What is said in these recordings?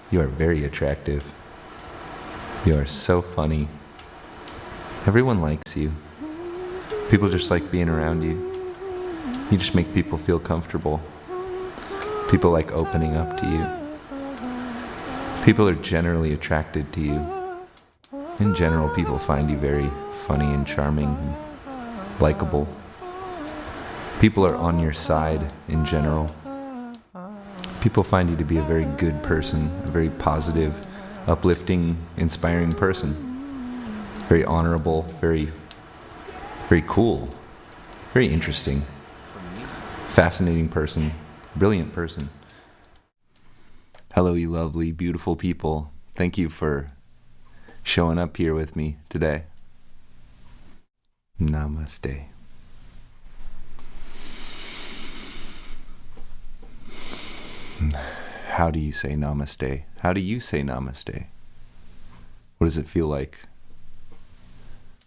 You are very attractive. You are so funny. Everyone likes you. People just like being around you. You just make people feel comfortable. People like opening up to you. People are generally attracted to you. In general, people find you very funny and charming and likable. People are on your side in general. People find you to be a very good person, a very positive, uplifting, inspiring person. Very honorable, very cool, very interesting, fascinating person, brilliant person. Hello, you lovely, beautiful people. Thank you for showing up here with me today. Namaste. How do you say namaste? How do you say namaste? What does it feel like?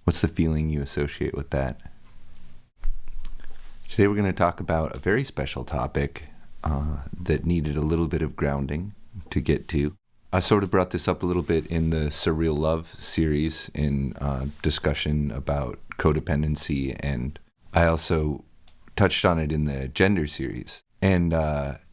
What's the feeling you associate with that? Today we're going to talk about a very special topic that needed a little bit of grounding to get to. I sort of brought this up a little bit in the Surreal Love series in discussion about codependency, and I also touched on it in the gender series. And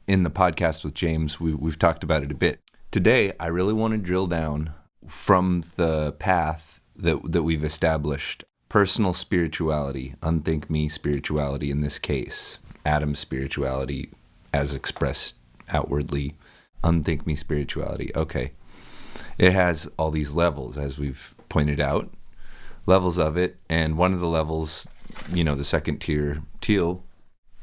in the podcast with James, we've talked about it a bit. Today, I really want to drill down from the path that we've established. Personal spirituality, unthink me spirituality in this case. Adam's spirituality as expressed outwardly. Unthink me spirituality. Okay. It has all these levels, as we've pointed out. Levels of it. And one of the levels, the second tier, teal,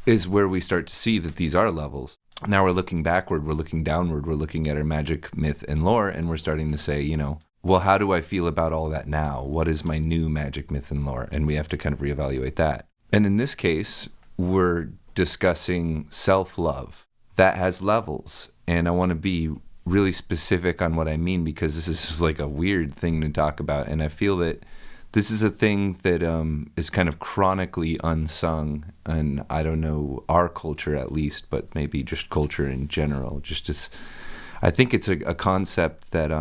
is where we start to see that these are levels. Now we're looking backward, we're looking downward, we're looking at our magic, myth, and lore, and we're starting to say, well, how do I feel about all that now? What is my new magic, myth, and lore? And we have to kind of reevaluate that. And in this case, we're discussing self-love. That has levels. And I want to be really specific on what I mean, because this is just like a weird thing to talk about. And I feel that this is a thing that is kind of chronically unsung, and I don't know, our culture at least, but maybe just culture in general. I think it's a concept that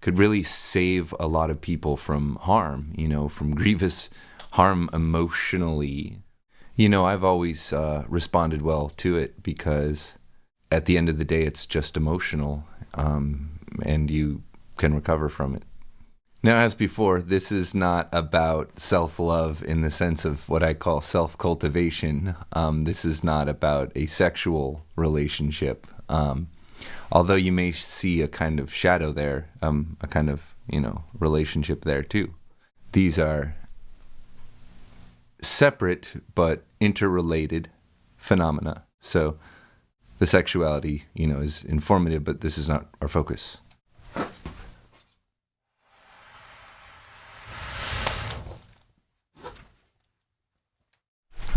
could really save a lot of people from harm, from grievous harm emotionally. I've always responded well to it, because at the end of the day, it's just emotional, and you can recover from it. Now, as before, this is not about self-love in the sense of what I call self-cultivation. This is not about a sexual relationship. Although you may see a kind of shadow there, a kind of, relationship there too. These are separate but interrelated phenomena. So the sexuality, is informative, but this is not our focus.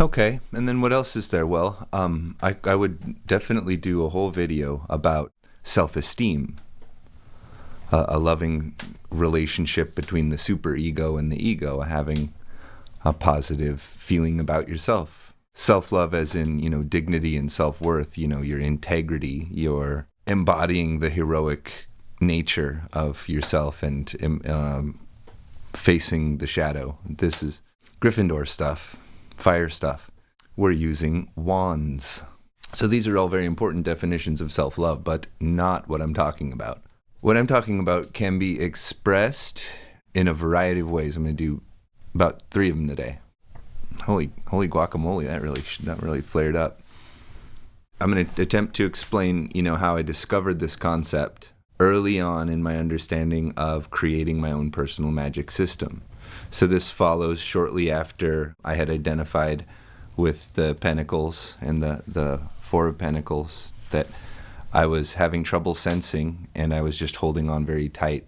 Okay, and then what else is there? Well, I would definitely do a whole video about self-esteem, a loving relationship between the superego and the ego, having a positive feeling about yourself. Self-love as in, dignity and self-worth, your integrity, your embodying the heroic nature of yourself and facing the shadow. This is Gryffindor stuff. Fire stuff. We're using wands. So these are all very important definitions of self-love, but not what I'm talking about. What I'm talking about can be expressed in a variety of ways. I'm going to do about 3 of them today. Holy guacamole, that really flared up. I'm going to attempt to explain, how I discovered this concept early on in my understanding of creating my own personal magic system. So this follows shortly after I had identified with the Pentacles and the Four of Pentacles that I was having trouble sensing, and I was just holding on very tight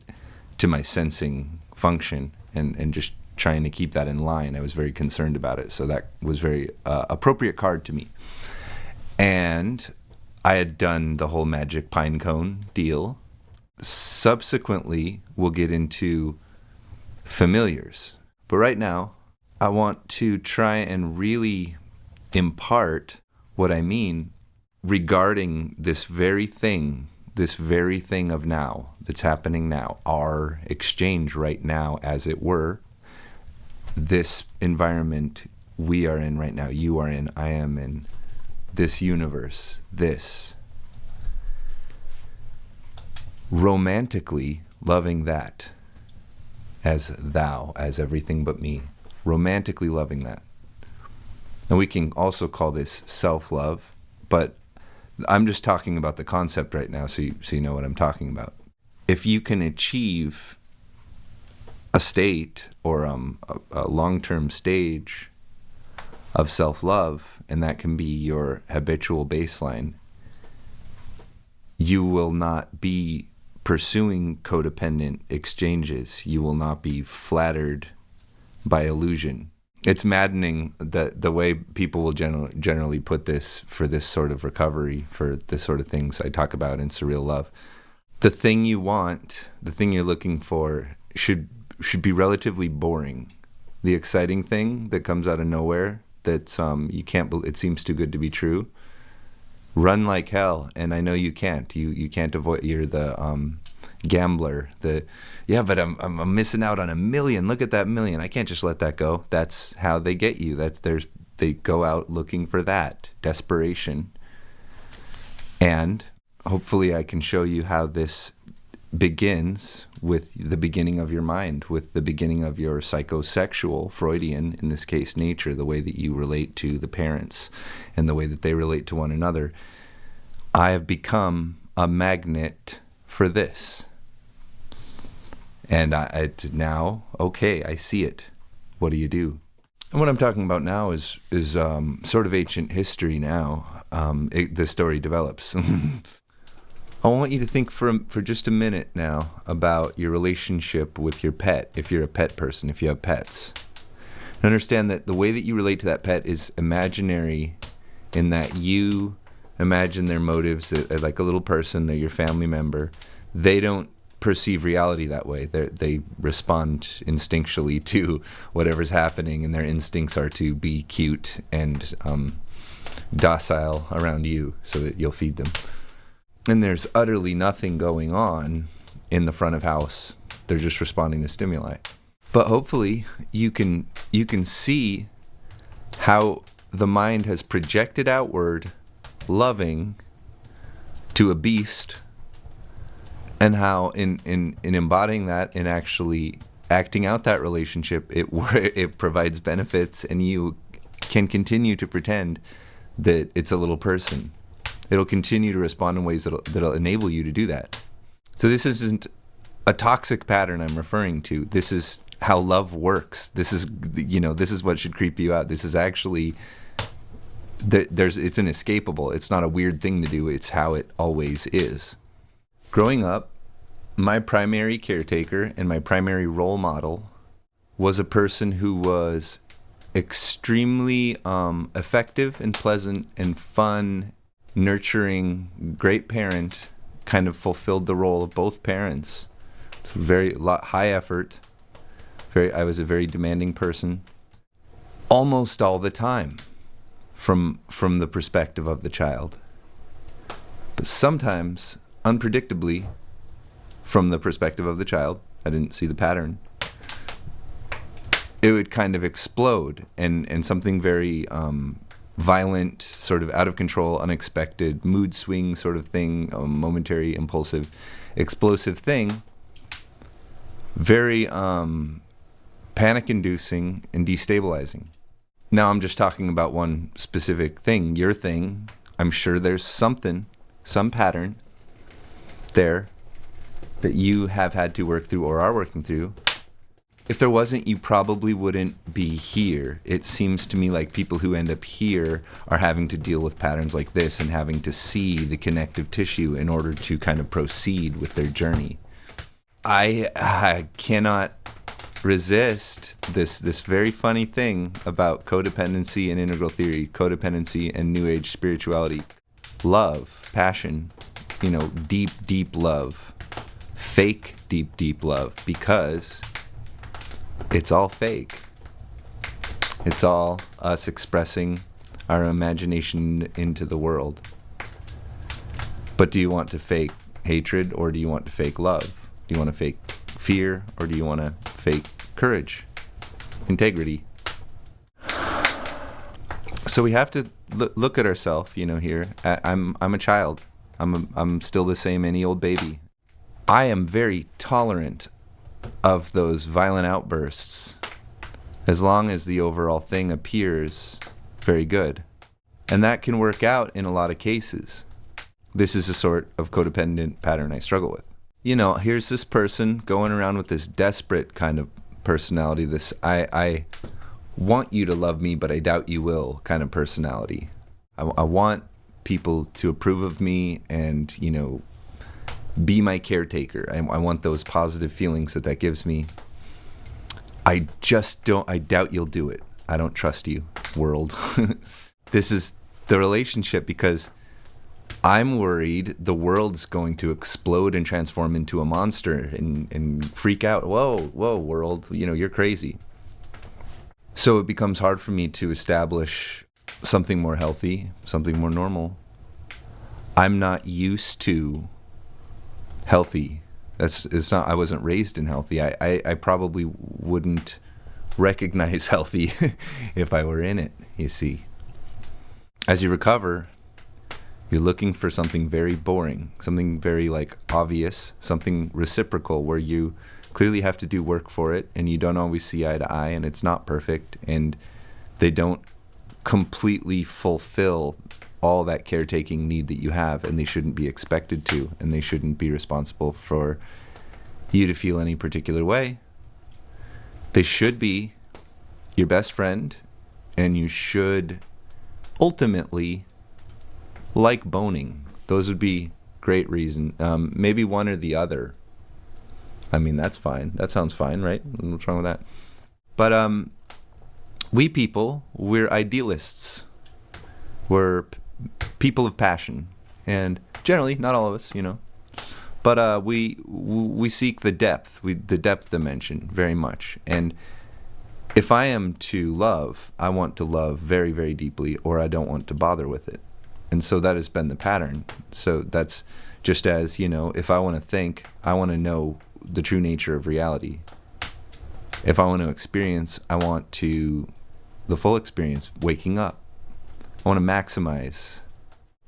to my sensing function and just trying to keep that in line. I was very concerned about it. So that was very appropriate card to me. And I had done the whole magic pine cone deal. Subsequently, we'll get into familiars. But right now, I want to try and really impart what I mean regarding this very thing this very thing of now that's happening now, our exchange right now, as it were, this environment we are in right now, you are in, I am in, this universe, this. Romantically loving that as thou, as everything but me. Romantically loving that. And we can also call this self-love, but I'm just talking about the concept right now so you know what I'm talking about. If you can achieve a state or a long-term stage of self-love, and that can be your habitual baseline, you will not be pursuing codependent exchanges. You will not be flattered by illusion. It's maddening that the way people will generally put this for this sort of recovery, for the sort of things I talk about in Surreal Love. The thing you want, the thing you're looking for, should be relatively boring. The exciting thing that comes out of nowhere, that you can't. It seems too good to be true. Run like hell, and I know you can't. You can't avoid. You're the gambler. But I'm missing out on 1 million. Look at that 1 million. I can't just let that go. That's how they get you. They go out looking for that desperation. And hopefully I can show you how this begins with the beginning of your mind, with the beginning of your psychosexual, Freudian, in this case, nature, the way that you relate to the parents and the way that they relate to one another. I have become a magnet for this. And I see it. What do you do? And what I'm talking about now is sort of ancient history now. The story develops. I want you to think for just a minute now about your relationship with your pet, if you're a pet person, if you have pets. And understand that the way that you relate to that pet is imaginary, in that you imagine their motives like a little person, they're your family member. They don't perceive reality that way. They respond instinctually to whatever's happening, and their instincts are to be cute and docile around you so that you'll feed them. And there's utterly nothing going on in the front of house. They're just responding to stimuli. But hopefully you can see how the mind has projected outward loving to a beast, and how in embodying that and actually acting out that relationship, it provides benefits, and you can continue to pretend that it's a little person. It'll continue to respond in ways that'll enable you to do that. So this isn't a toxic pattern I'm referring to. This is how love works. This is what should creep you out. This is actually, it's inescapable. It's not a weird thing to do. It's how it always is. Growing up, my primary caretaker and my primary role model was a person who was extremely effective and pleasant and fun, nurturing, great parent, kind of fulfilled the role of both parents. It's high effort. I was a very demanding person, almost all the time, from the perspective of the child. But sometimes, unpredictably, from the perspective of the child, I didn't see the pattern, it would kind of explode, and something very violent, sort of out of control, unexpected, mood swing sort of thing, a momentary, impulsive, explosive thing, very panic-inducing and destabilizing. Now I'm just talking about one specific thing, your thing. I'm sure there's some pattern there that you have had to work through or are working through. If there wasn't, you probably wouldn't be here. It seems to me like people who end up here are having to deal with patterns like this and having to see the connective tissue in order to kind of proceed with their journey. I cannot resist this very funny thing about codependency and integral theory, codependency and New Age spirituality. Love, passion, deep, deep love. Fake, deep, deep love, because it's all fake. It's all us expressing our imagination into the world. But do you want to fake hatred, or do you want to fake love? Do you want to fake fear, or do you want to fake courage, integrity? So we have to look at ourselves, here. I'm a child. I'm still the same any old baby. I am very tolerant of those violent outbursts as long as the overall thing appears very good. And that can work out in a lot of cases. This is a sort of codependent pattern I struggle with. Here's this person going around with this desperate kind of personality, this I want you to love me, but I doubt you will kind of personality. I want people to approve of me and, be my caretaker. I want those positive feelings that gives me. I doubt you'll do it. I don't trust you, world. This is the relationship because I'm worried the world's going to explode and transform into a monster and freak out. Whoa, world, you're crazy. So it becomes hard for me to establish something more healthy, something more normal. I'm not used to healthy. I wasn't raised in healthy. I probably wouldn't recognize healthy if I were in it, you see. As you recover, you're looking for something very boring, something very obvious, something reciprocal where you clearly have to do work for it and you don't always see eye to eye and it's not perfect and they don't completely fulfill all that caretaking need that you have, and they shouldn't be expected to, and they shouldn't be responsible for you to feel any particular way. They should be your best friend, and you should ultimately like boning. Those would be great reason. Maybe one or the other. I mean, that's fine. That sounds fine, right? What's wrong with that? But we people, we're idealists. We're people of passion, and generally, not all of us, but we seek the depth, the depth dimension very much. And if I am to love, I want to love very, very deeply, or I don't want to bother with it. And so that has been the pattern. So that's just as, if I want to think, I want to know the true nature of reality. If I want to experience, I want the full experience, waking up. I want to maximize.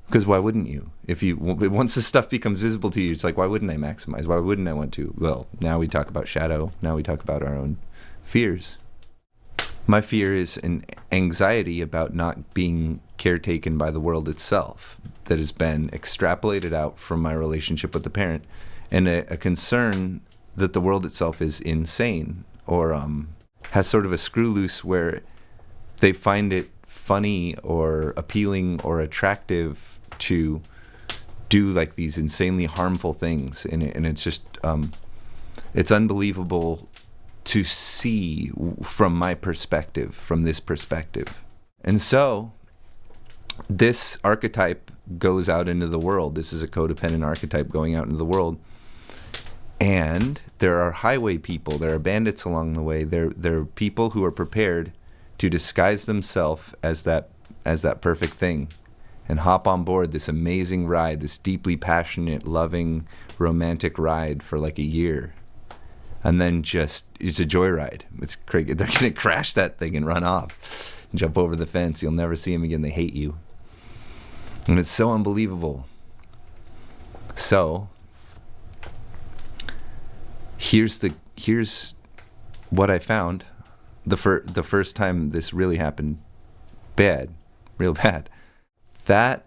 Because why wouldn't you? Once this stuff becomes visible to you, it's why wouldn't I maximize? Why wouldn't I want to? Well, now we talk about shadow. Now we talk about our own fears. My fear is an anxiety about not being caretaken by the world itself that has been extrapolated out from my relationship with the parent, and a concern that the world itself is insane or has sort of a screw loose where they find it funny or appealing or attractive to do these insanely harmful things, and it's just it's unbelievable to see from my perspective, from this perspective. And so this archetype goes out into the world. This is a codependent archetype going out into the world, and there are highway people, there are bandits along the way, there are people who are prepared to disguise themselves as that perfect thing and hop on board this amazing ride, this deeply passionate, loving, romantic ride for a year. And then it's a joyride. It's crazy. They're going to crash that thing and run off, jump over the fence. You'll never see them again. They hate you. And it's so unbelievable. So here's what I found. The first time this really happened, real bad. That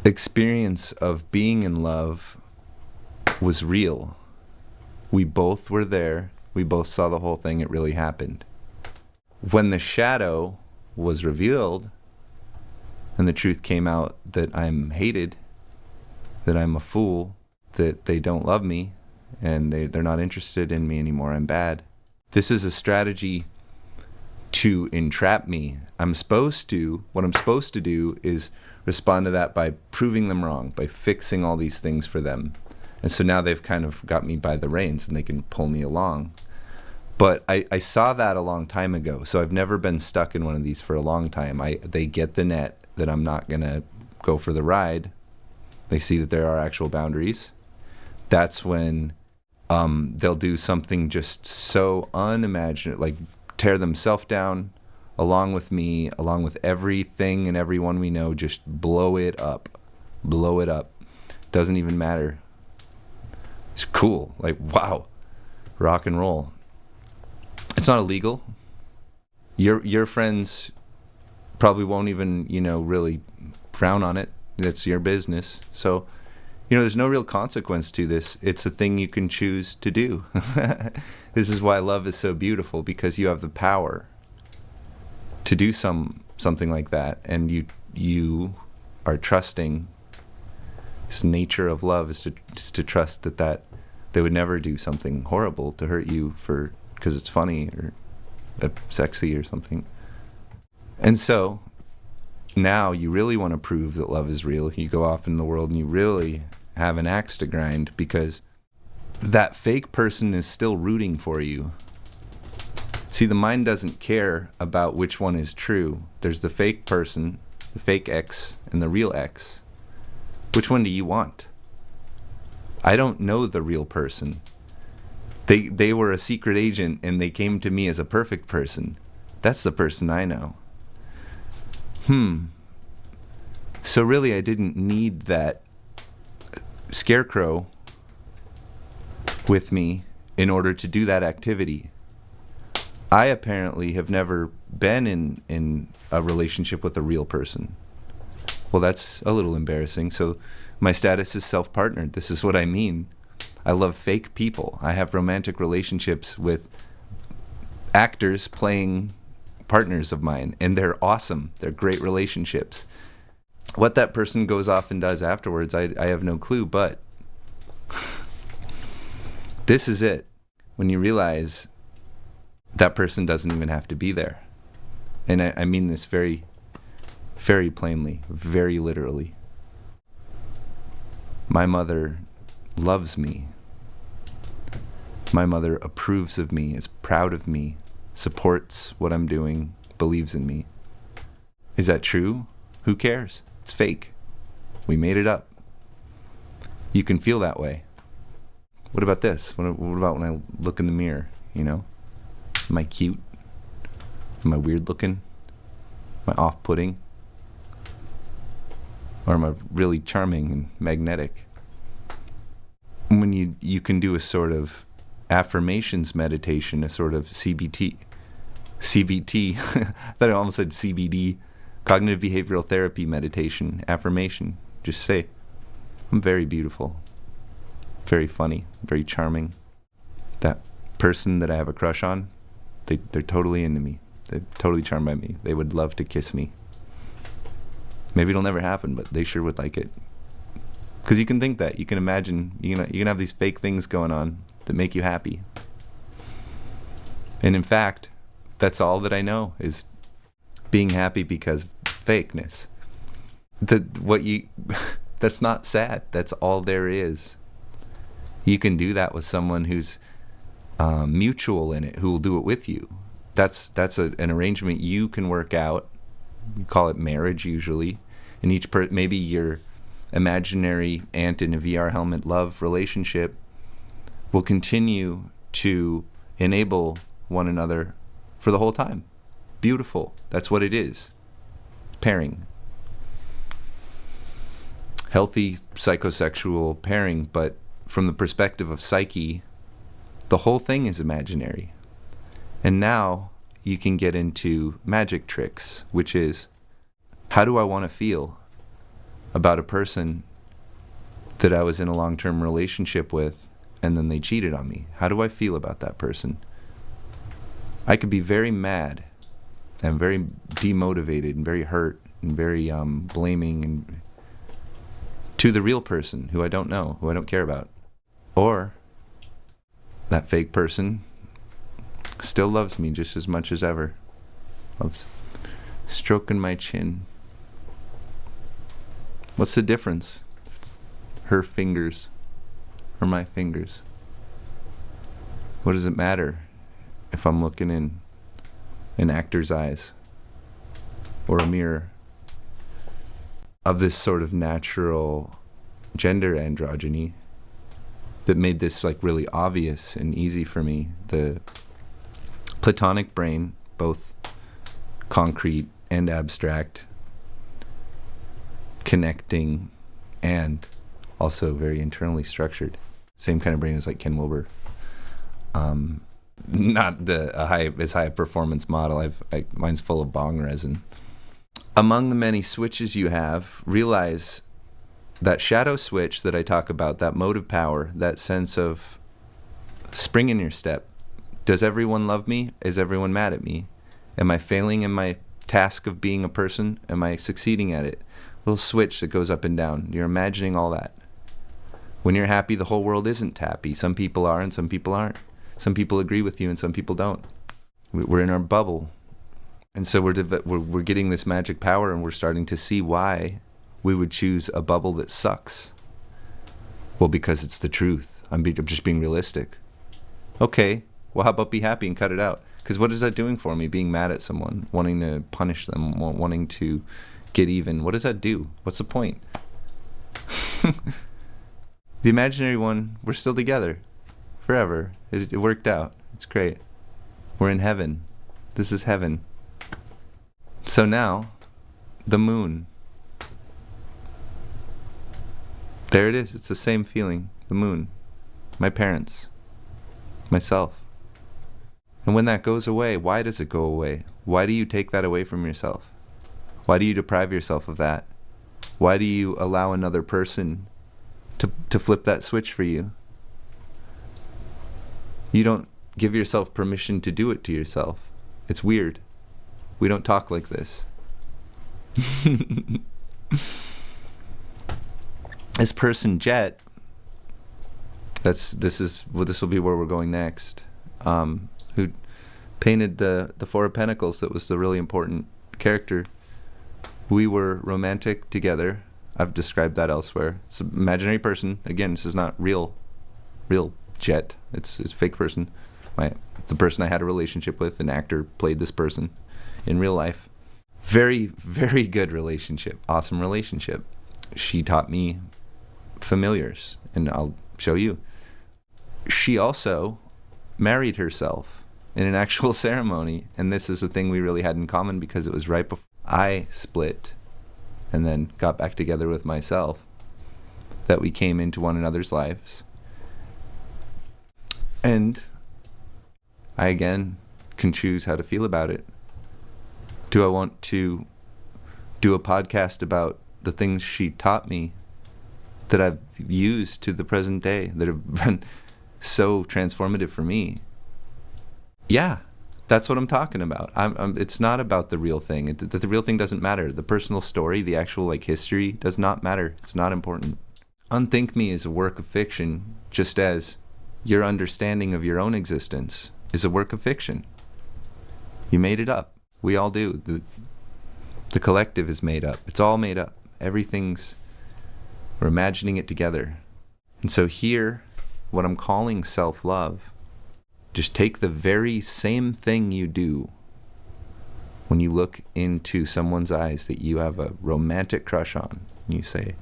experience of being in love was real. We both were there. We both saw the whole thing. It really happened. When the shadow was revealed and the truth came out that I'm hated, that I'm a fool, that they don't love me, and they're not interested in me anymore, I'm bad. This is a strategy to entrap me. What I'm supposed to do is respond to that by proving them wrong, by fixing all these things for them. And so now they've kind of got me by the reins and they can pull me along. But I saw that a long time ago, so I've never been stuck in one of these for a long time. They get the net that I'm not going to go for the ride. they see that there are actual boundaries, that's when they'll do something just so unimaginable, like tear themselves down along with me, along with everything and everyone we know, just blow it up. Blow it up. Doesn't even matter. It's cool. Like, wow. Rock and roll. It's not illegal. Your friends probably won't even, really frown on it. That's your business. So, there's no real consequence to this. It's a thing you can choose to do. This is why love is so beautiful, because you have the power to do something like that, and you are trusting. This nature of love is to trust that they would never do something horrible to hurt you because it's funny or sexy or something. And so now you really want to prove that love is real. You go off in the world and you really have an axe to grind, because that fake person is still rooting for you. See, the mind doesn't care about which one is true. There's the fake person, the fake X, and the real X. Which one do you want? I don't know the real person. They were a secret agent and they came to me as a perfect person. That's the person I know. So really I didn't need that scarecrow with me in order to do that activity. I apparently have never been in a relationship with a real person. Well, that's a little embarrassing. So my status is self-partnered. This is what I mean. I love fake people. I have romantic relationships with actors playing partners of mine, and they're awesome. They're great relationships. What that person goes off and does afterwards, I have no clue, but this is it. When you realize that person doesn't even have to be there. And I mean this very, very plainly, very literally. My mother loves me. My mother approves of me, is proud of me, supports what I'm doing, believes in me. Is that true? Who cares? It's fake. We made it up. You can feel that way. What about this? What about when I look in the mirror, Am I cute? Am I weird looking? Am I off-putting? Or am I really charming and magnetic? When you can do a sort of affirmations meditation, a sort of CBT, I thought I almost said CBD, cognitive behavioral therapy meditation, affirmation. Just say, I'm very beautiful, very funny, very charming. That person that I have a crush on, they're totally into me. They're totally charmed by me. They would love to kiss me. Maybe it'll never happen, but they sure would like it. Because you can think that. You can imagine. You can have these fake things going on that make you happy. And in fact, that's all that I know is being happy because of fakeness. That's not sad. That's all there is. You can do that with someone who's mutual in it, who will do it with you. That's an arrangement you can work out. We call it marriage usually. And maybe your imaginary aunt in a VR helmet love relationship will continue to enable one another for the whole time. Beautiful. That's what it is. Pairing. Healthy psychosexual pairing, but from the perspective of Psyche, the whole thing is imaginary. And now you can get into magic tricks, which is, how do I want to feel about a person that I was in a long-term relationship with and then they cheated on me? How do I feel about that person? I could be very mad and very demotivated and very hurt and very blaming and to the real person who I don't know, who I don't care about. Or that fake person still loves me just as much as ever. Loves stroking my chin. What's the difference? It's her fingers or my fingers. What does it matter if I'm looking in an actor's eyes or a mirror of this sort of natural gender androgyny that made this like really obvious and easy for me. The Platonic brain, both concrete and abstract, connecting and also very internally structured. Same kind of brain as like Ken Wilber. Not as high a performance model. Mine's full of bong resin. Among the many switches you have, realize that shadow switch that I talk about, that motive power, that sense of spring in your step. Does everyone love me? Is everyone mad at me? Am I failing in my task of being a person? Am I succeeding at it? Little switch that goes up and down. You're imagining all that. When you're happy, the whole world isn't happy. Some people are and some people aren't. Some people agree with you and some people don't. We're in our bubble. And so we're getting this magic power, and we're starting to see why we would choose a bubble that sucks. Well, because it's the truth. I'm just being realistic. Okay, well, how about be happy and cut it out? Because what is that doing for me? Being mad at someone, wanting to punish them, wanting to get even. What does that do? What's the point? The imaginary one, we're still together forever. It worked out. It's great. We're in heaven. This is heaven. So now, the moon. There it is. It's the same feeling. The moon. My parents. Myself. And when that goes away, why does it go away? Why do you take that away from yourself? Why do you deprive yourself of that? Why do you allow another person to flip that switch for you? You don't give yourself permission to do it to yourself. It's weird. We don't talk like this. This person Jet, this will be where we're going next, who painted the Four of Pentacles. That was the really important character. We were romantic together. I've described that elsewhere. It's an imaginary person. Again, this is not real Jet. It's a fake person. The person I had a relationship with, an actor, played this person in real life. Very, very good relationship. Awesome relationship. She taught me familiars, and I'll show you. She also married herself in an actual ceremony, and this is a thing we really had in common because it was right before I split and then got back together with myself that we came into one another's lives. And I again can choose how to feel about it. Do I want to do a podcast about the things she taught me that I've used to the present day, that have been so transformative for me? Yeah, that's what I'm talking about. It's not about the real thing. The real thing doesn't matter. The personal story, the actual history does not matter. It's not important. Unthink Me is a work of fiction, just as your understanding of your own existence is a work of fiction. You made it up. We all do. The collective is made up. It's all made up. We're imagining it together. And so here, what I'm calling self-love, just take the very same thing you do when you look into someone's eyes that you have a romantic crush on, and you say,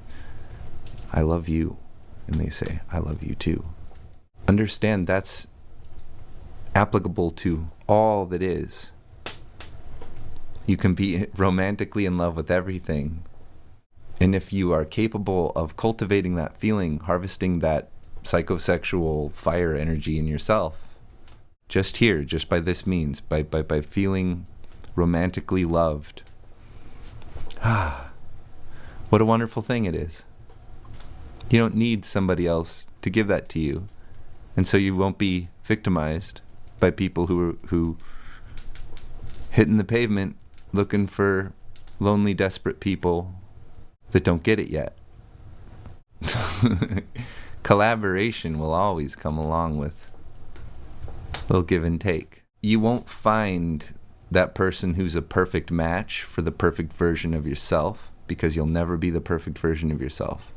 I love you, and they say, I love you too. Understand that's applicable to all that is. You can be romantically in love with everything. And if you are capable of cultivating that feeling, harvesting that psychosexual fire energy in yourself, just here, just by this means, by feeling romantically loved, what a wonderful thing it is. You don't need somebody else to give that to you. And so you won't be victimized by people who hitting the pavement looking for lonely, desperate people that don't get it yet. Collaboration will always come along with a little give and take. You won't find that person who's a perfect match for the perfect version of yourself, because you'll never be the perfect version of yourself.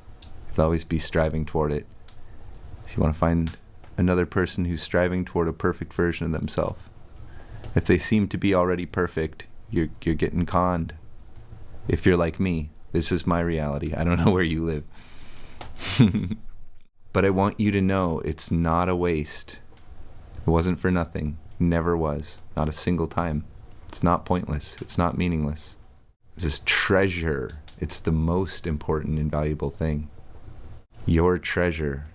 You'll always be striving toward it. So you want to find another person who's striving toward a perfect version of themselves. If they seem to be already perfect, you're getting conned. If you're like me, this is my reality. I don't know where you live. But I want you to know it's not a waste. It wasn't for nothing. Never was. Not a single time. It's not pointless. It's not meaningless. It's this treasure. It's the most important and valuable thing. Your treasure,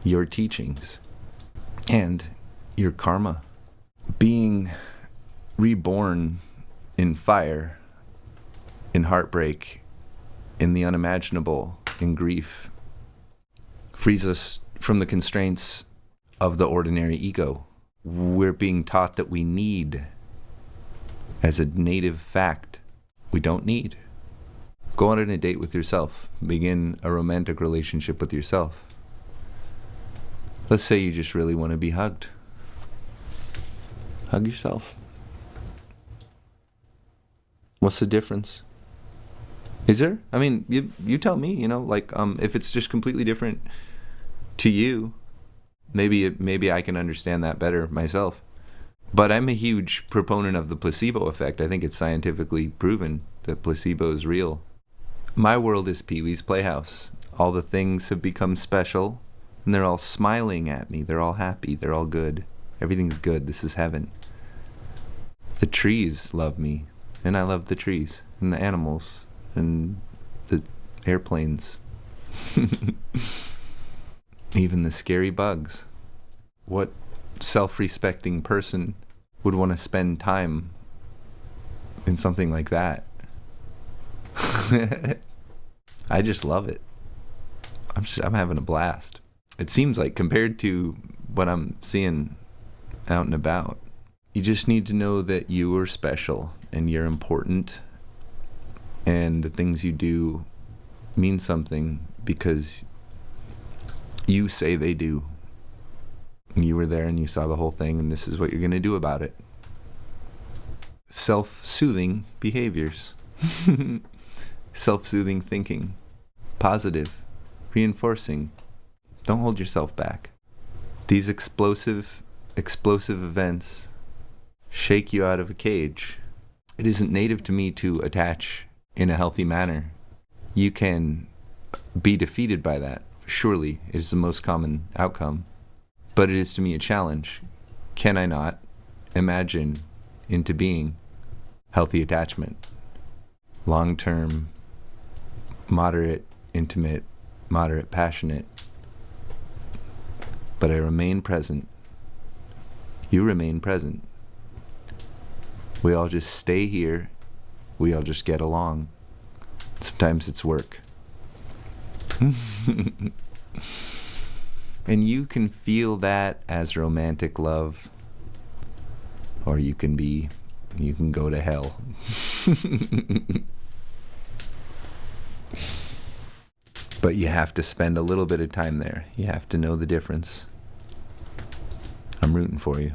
your teachings, and your karma. Being reborn in fire, in heartbreak, in the unimaginable, in grief, frees us from the constraints of the ordinary ego. We're being taught that we need, as a native fact, we don't need. Go on a date with yourself. Begin a romantic relationship with yourself. Let's say you just really want to be hugged. Hug yourself. What's the difference? Is there? I mean, you tell me, if it's just completely different to you, maybe I can understand that better myself. But I'm a huge proponent of the placebo effect. I think it's scientifically proven that placebo is real. My world is Pee-wee's Playhouse. All the things have become special, and they're all smiling at me. They're all happy. They're all good. Everything's good. This is heaven. The trees love me, and I love the trees, and the animals, and the airplanes. Even the scary bugs. What self-respecting person would want to spend time in something like that? I just love it. I'm having a blast. It seems like, compared to what I'm seeing out and about, you just need to know that you are special and you're important, and the things you do mean something because you say they do. You were there and you saw the whole thing, and this is what you're going to do about it. Self-soothing behaviors. Self-soothing thinking. Positive. Reinforcing. Don't hold yourself back. These explosive events shake you out of a cage. It isn't native to me to attach in a healthy manner. You can be defeated by that. Surely it is the most common outcome. But it is to me a challenge. Can I not imagine into being healthy attachment? Long-term, moderate, intimate, moderate, passionate. But I remain present. You remain present. We all just stay here. We all just get along. Sometimes it's work. And you can feel that as romantic love, or you can go to hell. But you have to spend a little bit of time there. You have to know the difference. I'm rooting for you.